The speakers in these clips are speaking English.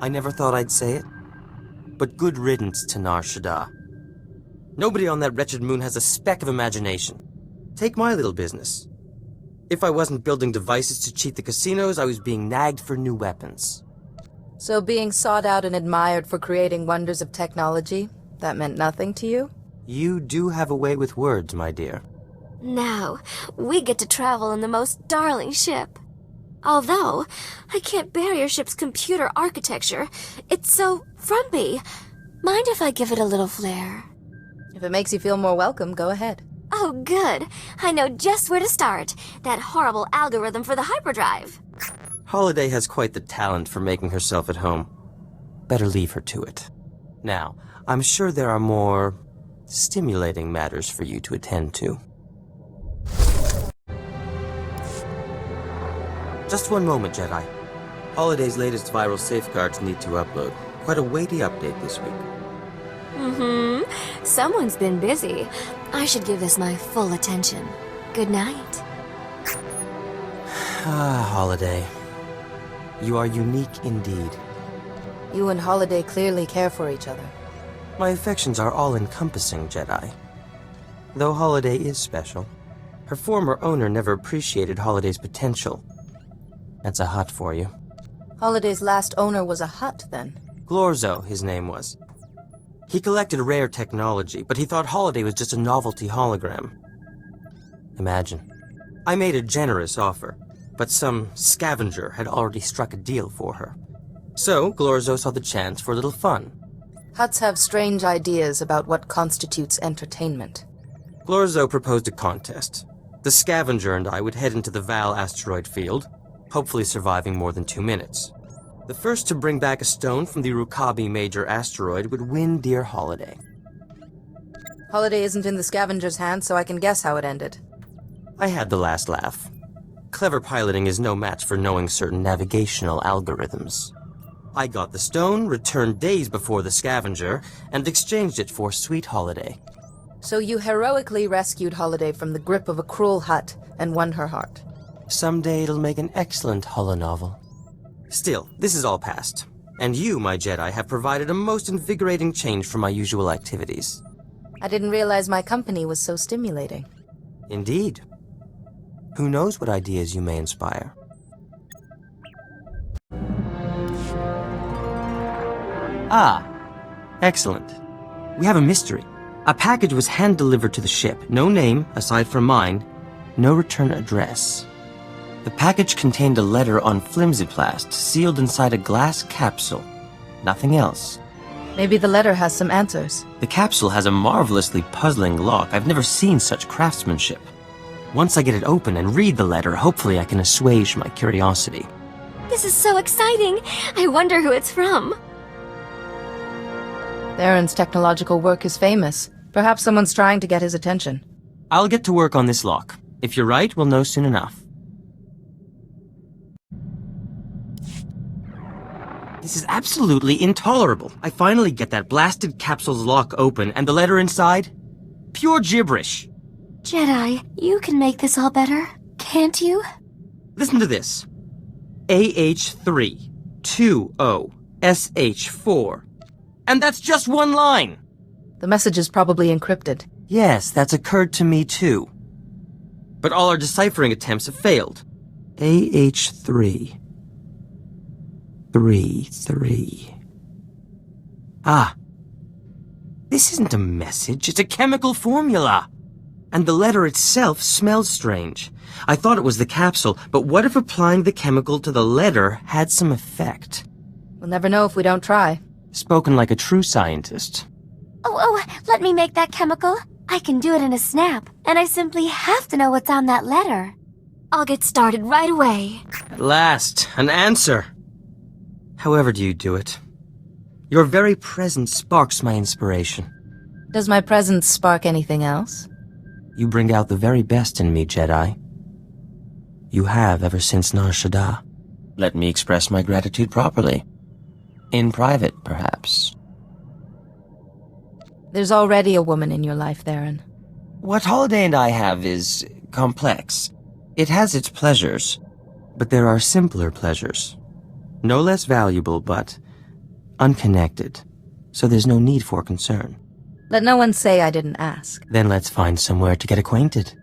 I never thought I'd say it, but good riddance to Nar Shaddaa. Nobody on that wretched moon has a speck of imagination. Take my little business. If I wasn't building devices to cheat the casinos, I was being nagged for new weapons. So being sought out and admired for creating wonders of technology, that meant nothing to you? You do have a way with words, my dear. Now, we get to travel in the most darling ship. Although, I can't bear your ship's computer architecture. It's so frumpy. Mind if I give it a little flair? If it makes you feel more welcome, go ahead. Oh, good. I know just where to start. That horrible algorithm for the hyperdrive. Holiday has quite the talent for making herself at home. Better leave her to it. Now, I'm sure there are more stimulating matters for you to attend to. Just one moment, Jedi. Holiday's latest viral safeguards need to upload. Quite a weighty update this week. Someone's been busy. I should give this my full attention. Good night. Ah, Holiday. You are unique indeed. You and Holiday clearly care for each other. My affections are all-encompassing, Jedi. Though Holiday is special, her former owner never appreciated Holiday's potential. That's a hut for you. Holiday's last owner was a hut, then? Glorzo, his name was. He collected rare technology, but he thought Holiday was just a novelty hologram. Imagine. I made a generous offer, but some scavenger had already struck a deal for her. So, Glorzo saw the chance for a little fun. Huts have strange ideas about what constitutes entertainment. Glorzo proposed a contest. The scavenger and I would head into the Val asteroid field, hopefully surviving more than 2 minutes. The first to bring back a stone from the Rukabi major asteroid would win dear Holiday. Holiday isn't in the scavenger's hands, so I can guess how it ended. I had the last laugh. Clever piloting is no match for knowing certain navigational algorithms. I got the stone, returned days before the scavenger, and exchanged it for sweet Holiday. So you heroically rescued Holiday from the grip of a cruel hut and won her heart. Someday it'll make an excellent holonovel. Still, this is all past. And you, my Jedi, have provided a most invigorating change from my usual activities. I didn't realize my company was so stimulating. Indeed. Who knows what ideas you may inspire? Ah, excellent. We have a mystery. A package was hand-delivered to the ship. No name, aside from mine. No return address. The package contained a letter on flimsiplast, sealed inside a glass capsule. Nothing else. Maybe the letter has some answers. The capsule has a marvelously puzzling lock. I've never seen such craftsmanship. Once I get it open and read the letter, hopefully I can assuage my curiosity. This is so exciting. I wonder who it's from. Tharan's technological work is famous. Perhaps someone's trying to get his attention. I'll get to work on this lock. If you're right, we'll know soon enough. This is absolutely intolerable. I finally get that blasted capsule's lock open and the letter inside? Pure gibberish. Jedi, you can make this all better, can't you? Listen to this. AH3 20SH4. And that's just one line. The message is probably encrypted. Yes, that's occurred to me too. But all our deciphering attempts have failed. AH3 3. Ah. This isn't a message, it's a chemical formula. And the letter itself smells strange. I thought it was the capsule, but what if applying the chemical to the letter had some effect? We'll never know if we don't try. Spoken like a true scientist. Oh, let me make that chemical. I can do it in a snap, and I simply have to know what's on that letter. I'll get started right away. At last, an answer. However do you do it? Your very presence sparks my inspiration. Does my presence spark anything else? You bring out the very best in me, Jedi. You have ever since Nar Shaddaa. Let me express my gratitude properly. In private, perhaps. There's already a woman in your life, Tharan. What Holiday and I have is complex. It has its pleasures, but there are simpler pleasures. No less valuable, but unconnected. So there's no need for concern. Let no one say I didn't ask. Then let's find somewhere to get acquainted.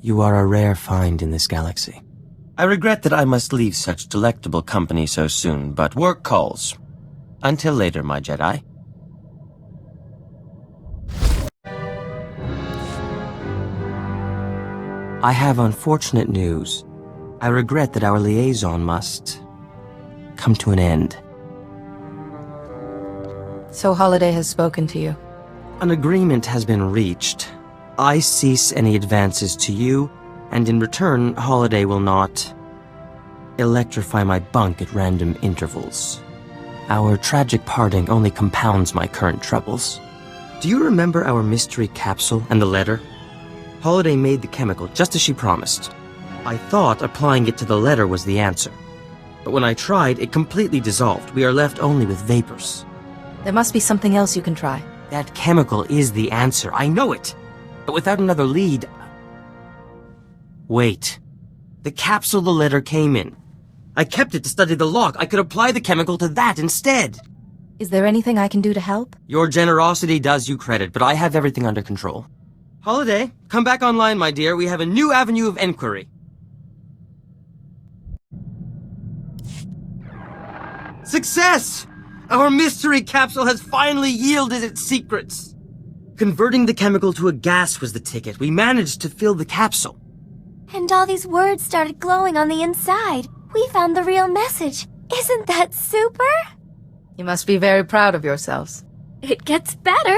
You are a rare find in this galaxy. I regret that I must leave such delectable company so soon, but work calls. Until later, my Jedi. I have unfortunate news. I regret that our liaison must come to an end. So Holiday has spoken to you. An agreement has been reached. I cease any advances to you, and in return, Holiday will not electrify my bunk at random intervals. Our tragic parting only compounds my current troubles. Do you remember our mystery capsule and the letter? Holiday made the chemical just as she promised. I thought applying it to the letter was the answer. But when I tried, it completely dissolved. We are left only with vapors. There must be something else you can try. That chemical is the answer. I know it. But without another lead... Wait. The capsule the letter came in. I kept it to study the log. I could apply the chemical to that instead. Is there anything I can do to help? Your generosity does you credit, but I have everything under control. Holiday, come back online, my dear. We have a new avenue of inquiry. Success! Our mystery capsule has finally yielded its secrets. Converting the chemical to a gas was the ticket. We managed to fill the capsule. And all these words started glowing on the inside. We found the real message. Isn't that super? You must be very proud of yourselves. It gets better.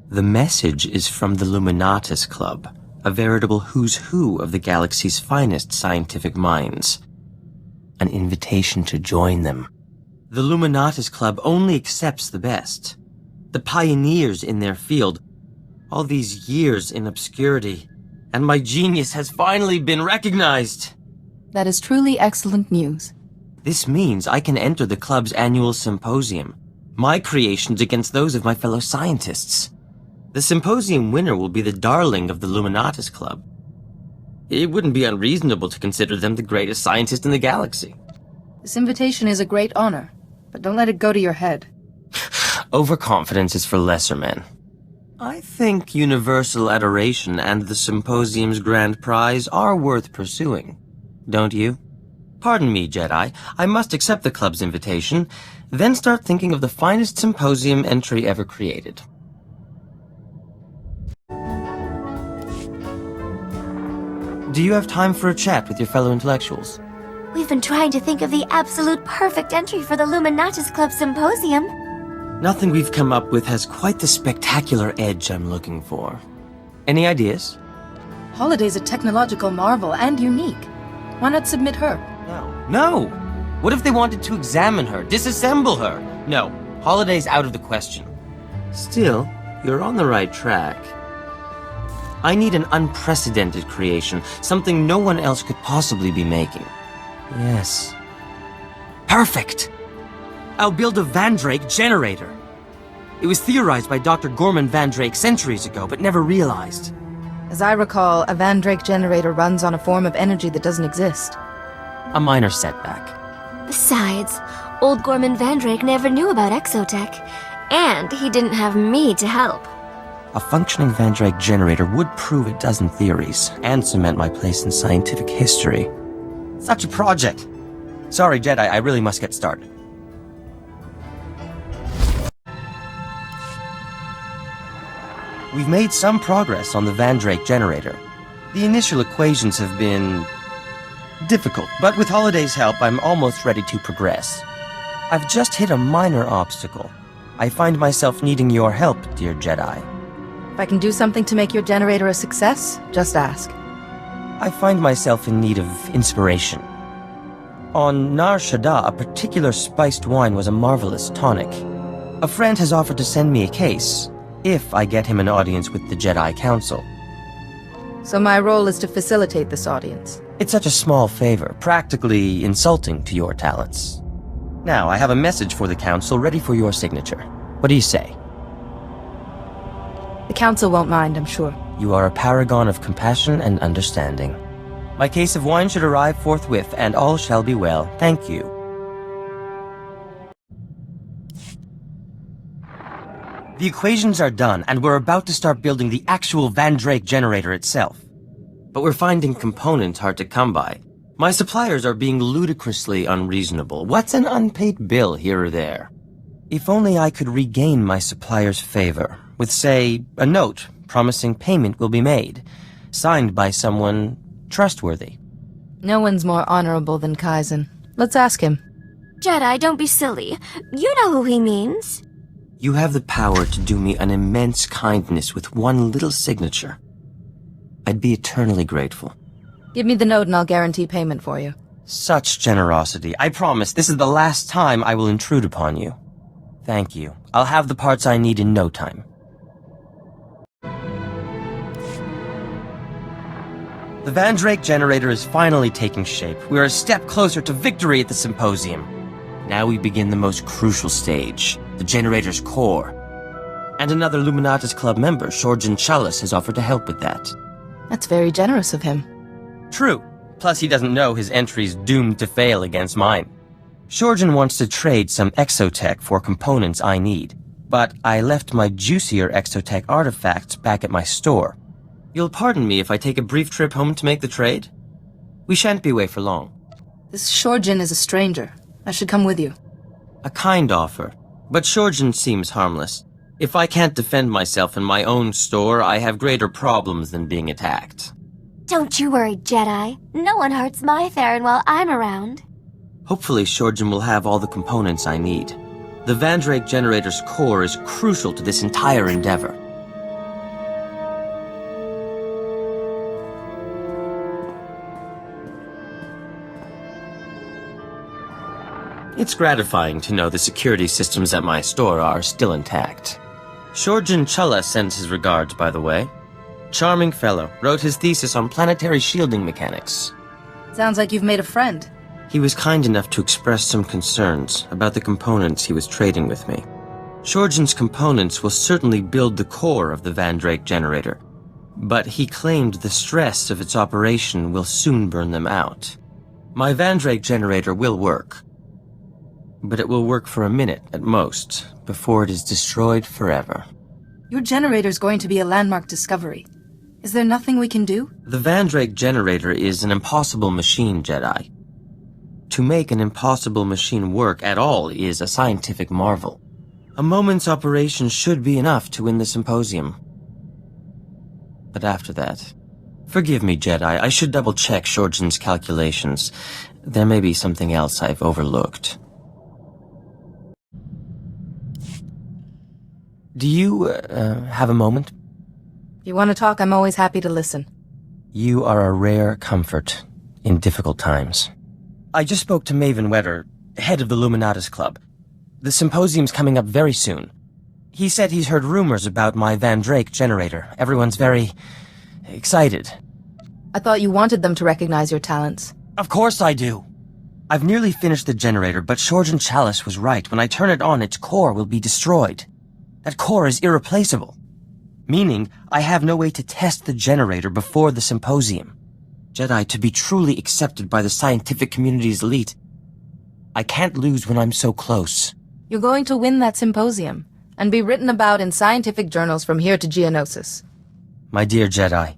The message is from the Luminatus Club, a veritable who's who of the galaxy's finest scientific minds. An invitation to join them. The Luminatus Club only accepts the best. The pioneers in their field. All these years in obscurity. And my genius has finally been recognized. That is truly excellent news. This means I can enter the club's annual symposium. My creations against those of my fellow scientists. The symposium winner will be the darling of the Luminatus Club. It wouldn't be unreasonable to consider them the greatest scientist in the galaxy. This invitation is a great honor, but don't let it go to your head. Overconfidence is for lesser men. I think universal adoration and the symposium's grand prize are worth pursuing. Don't you? Pardon me, Jedi. I must accept the club's invitation, then start thinking of the finest symposium entry ever created. Do you have time for a chat with your fellow intellectuals? We've been trying to think of the absolute perfect entry for the Luminatus Club Symposium. Nothing we've come up with has quite the spectacular edge I'm looking for. Any ideas? Holiday's a technological marvel and unique. Why not submit her? No! What if they wanted to examine her, disassemble her? No, Holiday's out of the question. Still, you're on the right track. I need an unprecedented creation, something no one else could possibly be making. Yes. Perfect! I'll build a Van Drake generator. It was theorized by Dr. Gorman Van Drake centuries ago, but never realized. As I recall, a Van Drake generator runs on a form of energy that doesn't exist. A minor setback. Besides, old Gorman Van Drake never knew about exotech, and he didn't have me to help. A functioning Van Drake generator would prove a dozen theories, and cement my place in scientific history. Such a project! Sorry, Jedi, I really must get started. We've made some progress on the Van Drake generator. The initial equations have been difficult, but with Holiday's help, I'm almost ready to progress. I've just hit a minor obstacle. I find myself needing your help, dear Jedi. If I can do something to make your generator a success, just ask. I find myself in need of inspiration. On Nar Shaddaa, a particular spiced wine was a marvelous tonic. A friend has offered to send me a case, if I get him an audience with the Jedi Council. So my role is to facilitate this audience. It's such a small favor, practically insulting to your talents. Now, I have a message for the Council ready for your signature. What do you say? The Council won't mind, I'm sure. You are a paragon of compassion and understanding. My case of wine should arrive forthwith, and all shall be well. Thank you. The equations are done, and we're about to start building the actual Van Drake generator itself. But we're finding components hard to come by. My suppliers are being ludicrously unreasonable. What's an unpaid bill here or there? If only I could regain my supplier's favor, with, say, a note promising payment will be made, signed by someone trustworthy. No one's more honorable than Kaizen. Let's ask him. Jedi, don't be silly. You know who he means. You have the power to do me an immense kindness with one little signature. I'd be eternally grateful. Give me the note and I'll guarantee payment for you. Such generosity. I promise this is the last time I will intrude upon you. Thank you. I'll have the parts I need in no time. The Van Drake generator is finally taking shape. We're a step closer to victory at the symposium. Now we begin the most crucial stage, the generator's core. And another Luminatus Club member, Shorjan Chalice, has offered to help with that. That's very generous of him. True. Plus he doesn't know his entry's doomed to fail against mine. Shorjan wants to trade some exotech for components I need, but I left my juicier exotech artifacts back at my store. You'll pardon me if I take a brief trip home to make the trade? We shan't be away for long. This Shorjan is a stranger. I should come with you. A kind offer, but Shorjan seems harmless. If I can't defend myself in my own store, I have greater problems than being attacked. Don't you worry, Jedi. No one hurts my Tharan while I'm around. Hopefully Shorjan will have all the components I need. The Van Drake generator's core is crucial to this entire endeavor. It's gratifying to know the security systems at my store are still intact. Shorjan Challa sends his regards, by the way. Charming fellow, wrote his thesis on planetary shielding mechanics. Sounds like you've made a friend. He was kind enough to express some concerns about the components he was trading with me. Shorjan's components will certainly build the core of the Van Drake generator, but he claimed the stress of its operation will soon burn them out. My Van Drake generator will work, but it will work for a minute at most, before it is destroyed forever. Your generator's going to be a landmark discovery. Is there nothing we can do? The Van Drake generator is an impossible machine, Jedi. To make an impossible machine work at all is a scientific marvel. A moment's operation should be enough to win the symposium. But after that... Forgive me, Jedi, I should double-check Shorjan's calculations. There may be something else I've overlooked. Do you, have a moment? If you want to talk, I'm always happy to listen. You are a rare comfort in difficult times. I just spoke to Maven Wetter, head of the Luminatus Club. The symposium's coming up very soon. He said he's heard rumors about my Van Drake generator. Everyone's very... excited. I thought you wanted them to recognize your talents. Of course I do. I've nearly finished the generator, but Shorjan Chalice was right. When I turn it on, its core will be destroyed. That core is irreplaceable. Meaning, I have no way to test the generator before the symposium. Jedi, to be truly accepted by the scientific community's elite, I can't lose when I'm so close. You're going to win that symposium, and be written about in scientific journals from here to Geonosis. My dear Jedi,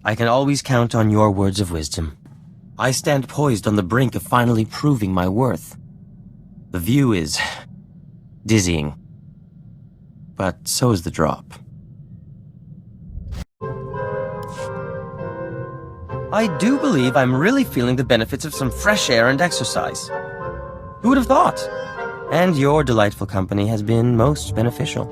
I can always count on your words of wisdom. I stand poised on the brink of finally proving my worth. The view is... dizzying. But so is the drop. I do believe I'm really feeling the benefits of some fresh air and exercise. Who would have thought? And your delightful company has been most beneficial.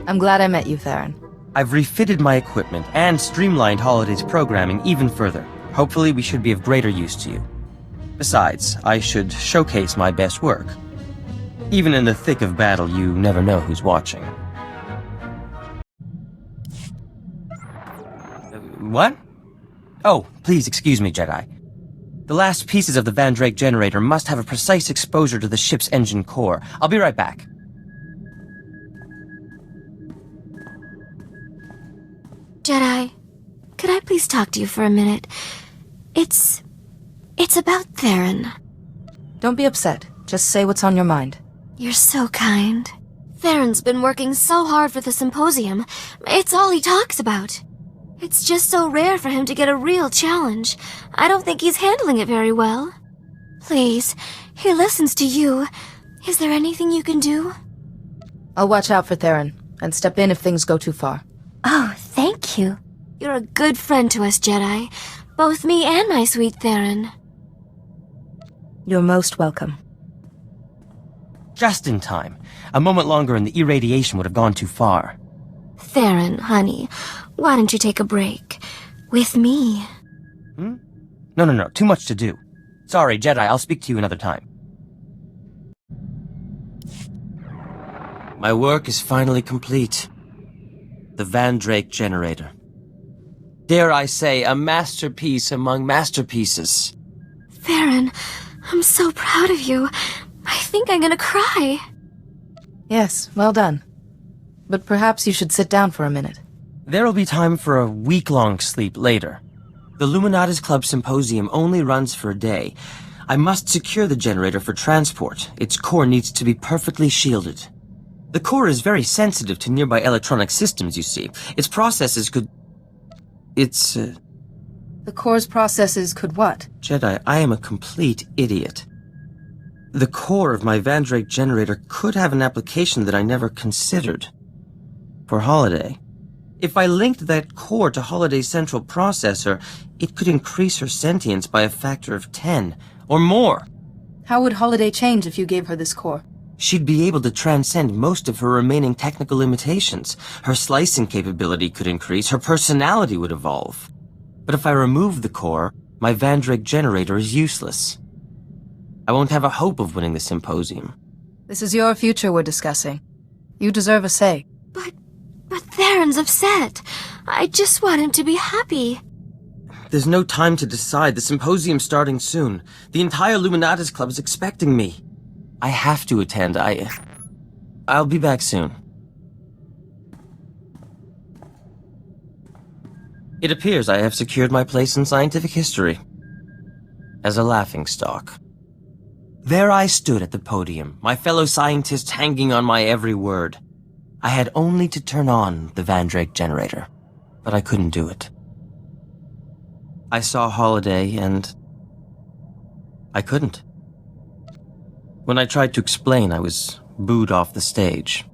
I'm glad I met you, Tharan. I've refitted my equipment and streamlined Holiday's programming even further. Hopefully we should be of greater use to you. Besides, I should showcase my best work. Even in the thick of battle, you never know who's watching. What? Oh, please excuse me, Jedi. The last pieces of the Van Drake generator must have a precise exposure to the ship's engine core. I'll be right back. Jedi, could I please please talk to you for a minute? It's about Tharan. Don't be upset. Just say what's on your mind. You're so kind. Tharan's been working so hard for the symposium. It's all he talks about. It's just so rare for him to get a real challenge. I don't think he's handling it very well. Please, he listens to you. Is there anything you can do? I'll watch out for Tharan, and step in if things go too far. Oh, thank you. You're a good friend to us, Jedi. Both me and my sweet Tharan. You're most welcome. Just in time. A moment longer and the irradiation would have gone too far. Tharan, honey, why don't you take a break? With me. No. Too much to do. Sorry, Jedi, I'll speak to you another time. My work is finally complete. The Van Drake generator. Dare I say, a masterpiece among masterpieces. Tharan, I'm so proud of you. I think I'm gonna cry. Yes, well done. But perhaps you should sit down for a minute. There'll be time for a week-long sleep later. The Luminatis Club Symposium only runs for a day. I must secure the generator for transport. Its core needs to be perfectly shielded. The core is very sensitive to nearby electronic systems, you see. Its processes could... The core's processes could what? Jedi, I am a complete idiot. The core of my Van Drake generator could have an application that I never considered. For Holiday. If I linked that core to Holiday's central processor, it could increase her sentience by a factor of 10, or more. How would Holiday change if you gave her this core? She'd be able to transcend most of her remaining technical limitations. Her slicing capability could increase, her personality would evolve. But if I remove the core, my Van Drake generator is useless. I won't have a hope of winning the symposium. This is your future we're discussing. You deserve a say. But Tharan's upset. I just want him to be happy. There's no time to decide. The symposium's starting soon. The entire Luminatis Club is expecting me. I have to attend. I'll be back soon. It appears I have secured my place in scientific history. As a laughingstock. There I stood at the podium, my fellow scientists hanging on my every word. I had only to turn on the Van Drake generator, but I couldn't do it. I saw Holiday and... I couldn't. When I tried to explain, I was booed off the stage.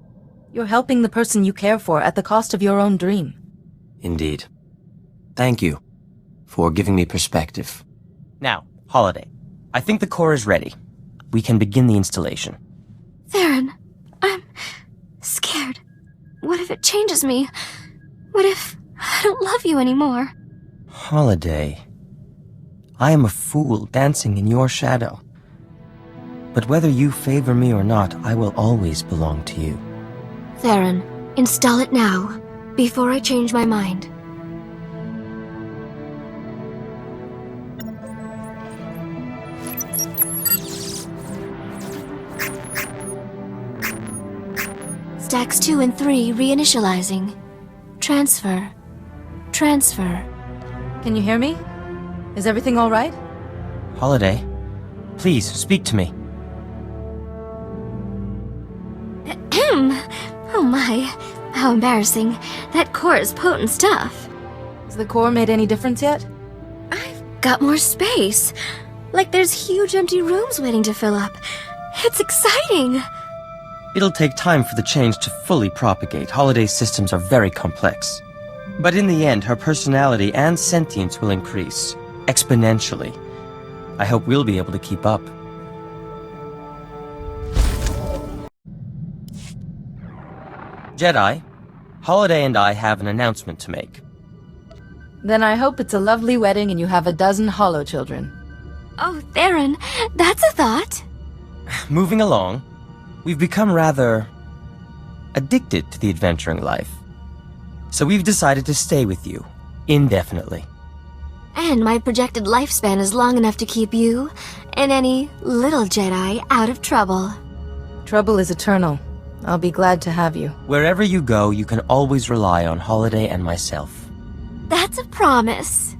You're helping the person you care for at the cost of your own dream. Indeed. Thank you for giving me perspective. Now, Holiday, I think the core is ready. We can begin the installation. Tharan, I'm scared. What if it changes me? What if I don't love you anymore? Holiday, I am a fool dancing in your shadow. But whether you favor me or not, I will always belong to you. Tharan, install it now, before I change my mind. Stacks 2 and 3 reinitializing. Transfer. Can you hear me? Is everything all right? Holiday, please speak to me. Oh my, how embarrassing. That core is potent stuff. Has the core made any difference yet? I've got more space. Like there's huge empty rooms waiting to fill up. It's exciting. It'll take time for the change to fully propagate. Holiday's systems are very complex. But in the end, her personality and sentience will increase. Exponentially. I hope we'll be able to keep up. Jedi, Holiday and I have an announcement to make. Then I hope it's a lovely wedding and you have a dozen hollow children. Oh, Tharan, that's a thought. Moving along, we've become rather addicted to the adventuring life. So we've decided to stay with you, indefinitely. And my projected lifespan is long enough to keep you and any little Jedi out of trouble. Trouble is eternal. I'll be glad to have you. Wherever you go, you can always rely on Holiday and myself. That's a promise.